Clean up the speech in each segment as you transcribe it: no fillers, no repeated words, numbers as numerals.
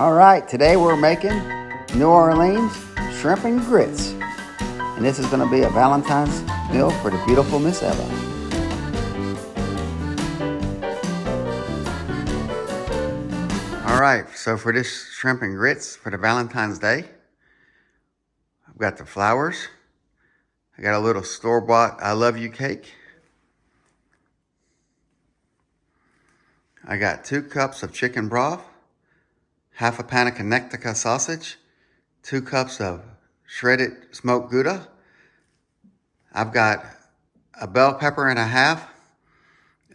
All right, today we're making New Orleans shrimp and grits. And this is going to be a Valentine's meal for the beautiful Miss Eva. All right, so for this shrimp and grits for the Valentine's Day, I've got the flowers. I got a little store-bought I Love You cake. I got 2 cups of chicken broth, half a pan of Conecuh sausage, 2 cups of shredded smoked gouda. I've got a bell pepper and a half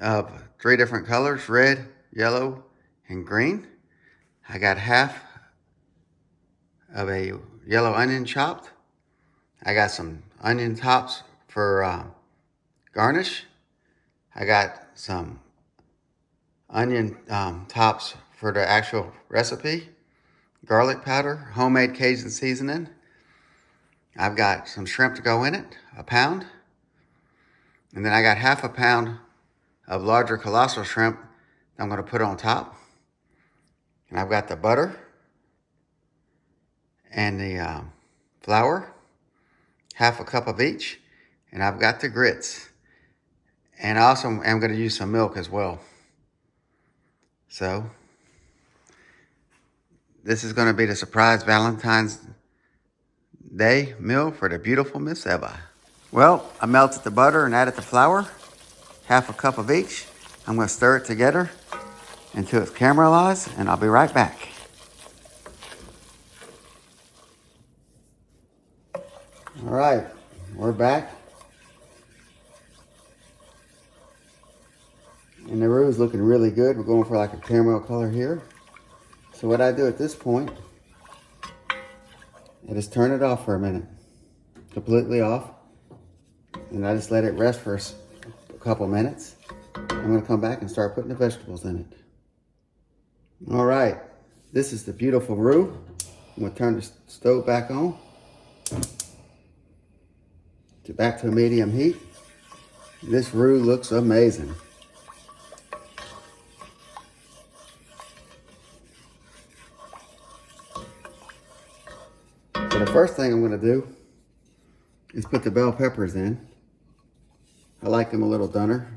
of 3 different colors, red, yellow, and green. I got half of a yellow onion chopped. I got some onion tops for garnish. I got some onion tops for the actual recipe, garlic powder, homemade Cajun seasoning. I've got some shrimp to go in it, a pound. And then I got half a pound of larger colossal shrimp that I'm going to put on top. And I've got the butter and the flour, half a cup of each. And I've got the grits. And I also am going to use some milk as well. So this is going to be the surprise Valentine's Day meal for the beautiful Miss Eva. Well, I melted the butter and added the flour, half a cup of each. I'm going to stir it together until it's caramelized, and I'll be right back. All right, we're back. And the roux is looking really good. We're going for like a caramel color here. So what I do at this point, I just turn it off for a minute, completely off. And I just let it rest for a couple minutes. I'm gonna come back and start putting the vegetables in it. All right, this is the beautiful roux. I'm gonna turn the stove back on. Back to a medium heat. This roux looks amazing. So the first thing I'm going to do is put the bell peppers in. I like them a little dunner.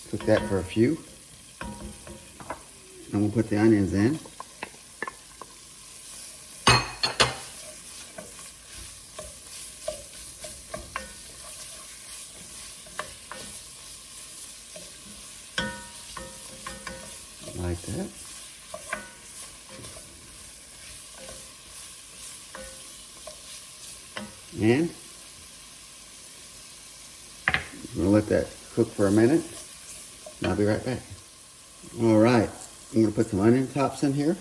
Cook that for a few. And we'll put the onions in. Like that. And we're gonna let that cook for a minute, and I'll be right back. All right, I'm gonna put some onion tops in here.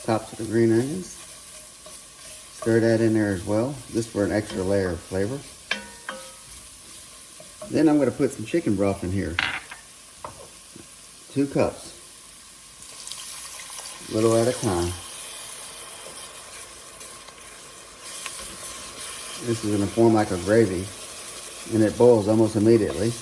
Tops of the green onions. Stir that in there as well, just for an extra layer of flavor. Then I'm gonna put some chicken broth in here. 2 cups, a little at a time. This is going to form like a gravy, and it boils almost immediately.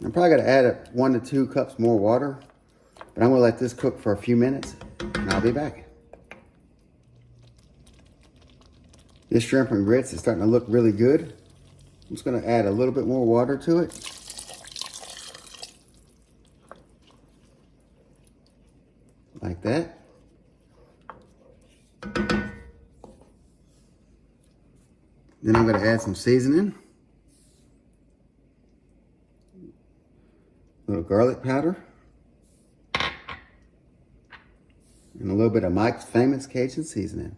I'm probably going to add 1 to 2 cups more water, but I'm going to let this cook for a few minutes, and I'll be back. This shrimp and grits is starting to look really good. I'm just going to add a little bit more water to it. Like that. Then I'm going to add some seasoning. little garlic powder, and a little bit of Mike's famous Cajun seasoning.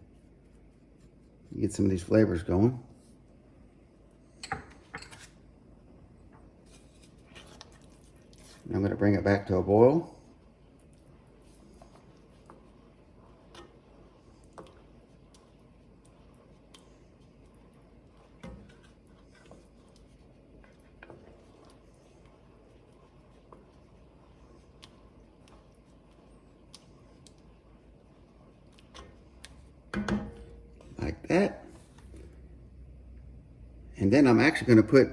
Get some of these flavors going. I'm going to bring it back to a boil. Like that. And then I'm actually going to put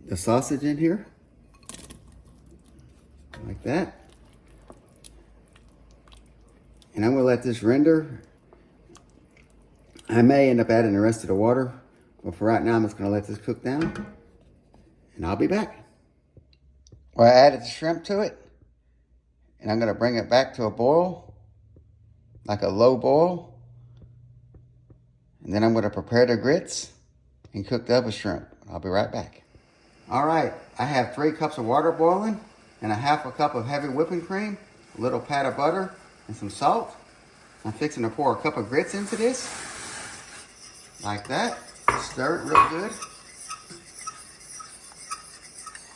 the sausage in here. Like that. And I'm going to let this render. I may end up adding the rest of the water, but for right now I'm just going to let this cook down. And I'll be back. Well, I added the shrimp to it. And I'm going to bring it back to a boil. Like a low boil. And then I'm going to prepare the grits and cook the other shrimp. I'll be right back. All right, I have 3 cups of water boiling and a half a cup of heavy whipping cream, a little pat of butter, and some salt. I'm fixing to pour a cup of grits into this. Like that. Stir it real good.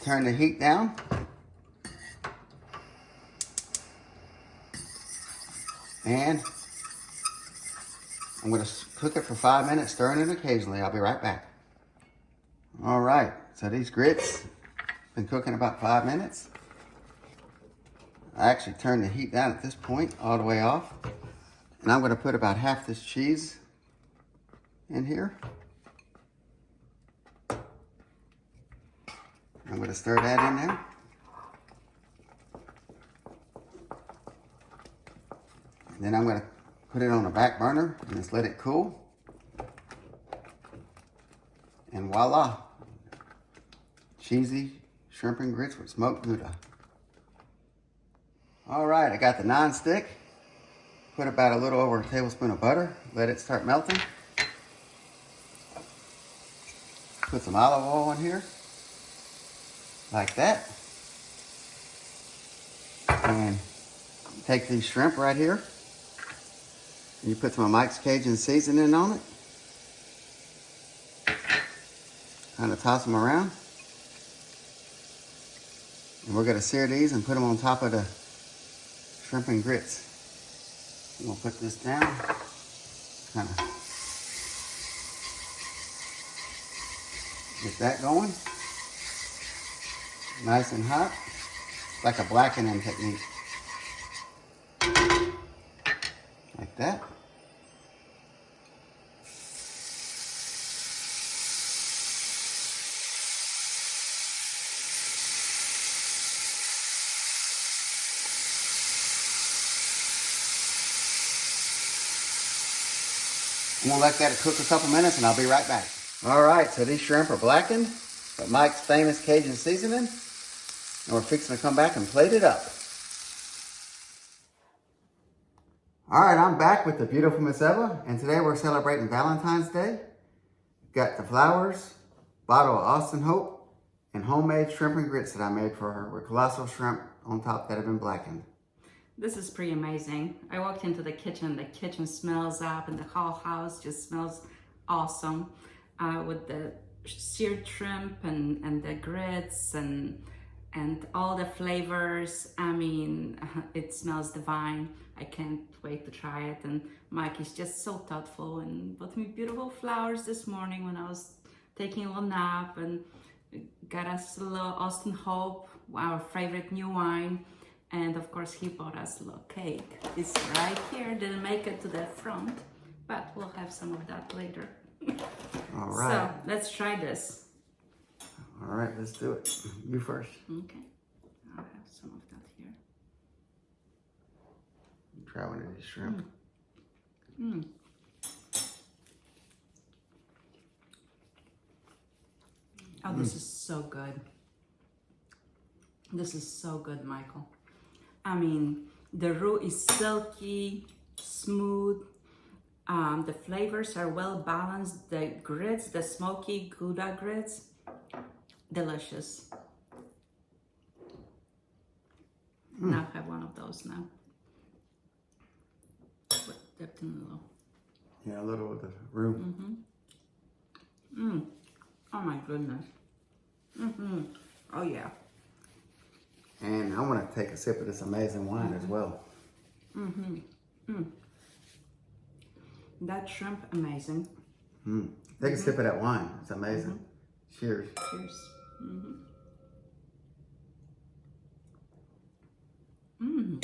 Turn the heat down. And I'm going to cook it for 5 minutes, stirring it occasionally. I'll be right back. All right, so these grits been cooking about 5 minutes. I actually turned the heat down at this point, all the way off. And I'm going to put about half this cheese in here. I'm going to stir that in there. And then I'm going to put it on a back burner and just let it cool. And voila, cheesy shrimp and grits with smoked gouda. All right, I got the non-stick. Put about a little over a tablespoon of butter. Let it start melting. Put some olive oil in here, like that. And take these shrimp right here. And you put some of Mike's Cajun seasoning on it. Kind of toss them around. And we're going to sear these and put them on top of the shrimp and grits. I'm going to put this down. Kind of get that going. Nice and hot. It's like a blackening technique. Like that. I'm gonna let that cook a couple minutes and I'll be right back. All right, so these shrimp are blackened with Mike's famous Cajun seasoning. And we're fixing to come back and plate it up. All right, I'm back with the beautiful Miss Eva, and today we're celebrating Valentine's Day. Got the flowers, bottle of Austin Hope, and homemade shrimp and grits that I made for her with colossal shrimp on top that have been blackened. This is pretty amazing. I walked into the kitchen smells up and the whole house just smells awesome with the seared shrimp and the grits and all the flavors. I mean, it smells divine. I can't wait to try it. And Mike is just so thoughtful and bought me beautiful flowers this morning when I was taking a little nap, and got us a little Austin Hope, our favorite new wine. And of course he bought us a little cake. It's right here, didn't make it to the front, but we'll have some of that later. All right. So let's try this. All right, let's do it. You first. Okay, I'll have some of that here. Try one of these shrimp. Oh, this is so good. This is so good, Michael. I mean, the roux is silky, smooth. The flavors are well balanced. The grits, the smoky gouda grits, delicious. Now I have one of those now. Dipped in a little. Yeah, a little of the roux. Oh my goodness. Oh yeah. And I want to take a sip of this amazing wine as well. That shrimp, amazing. Take a sip of that wine. It's amazing. Cheers. Cheers.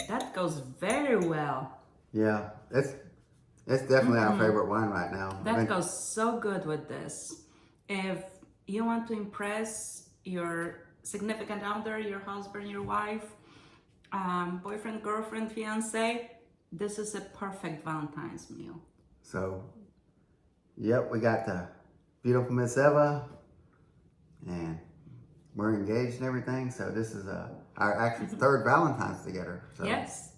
That goes very well. Yeah, it's definitely our favorite wine right now. That goes so good with this. If you want to impress your significant other, your husband, your wife, boyfriend, girlfriend, fiance, this is a perfect Valentine's meal. So, yep, we got the beautiful Miss Eva, and we're engaged and everything. So this is our actually third Valentine's together. So, Yes.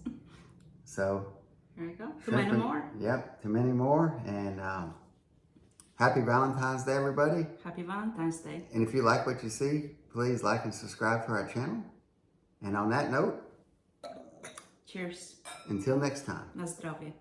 So. There you go. Too many more. Yep, too many more. And happy Valentine's Day, everybody. Happy Valentine's Day. And if you like what you see, please like and subscribe to our channel. And on that note, Cheers. until next time. Na zdrowie.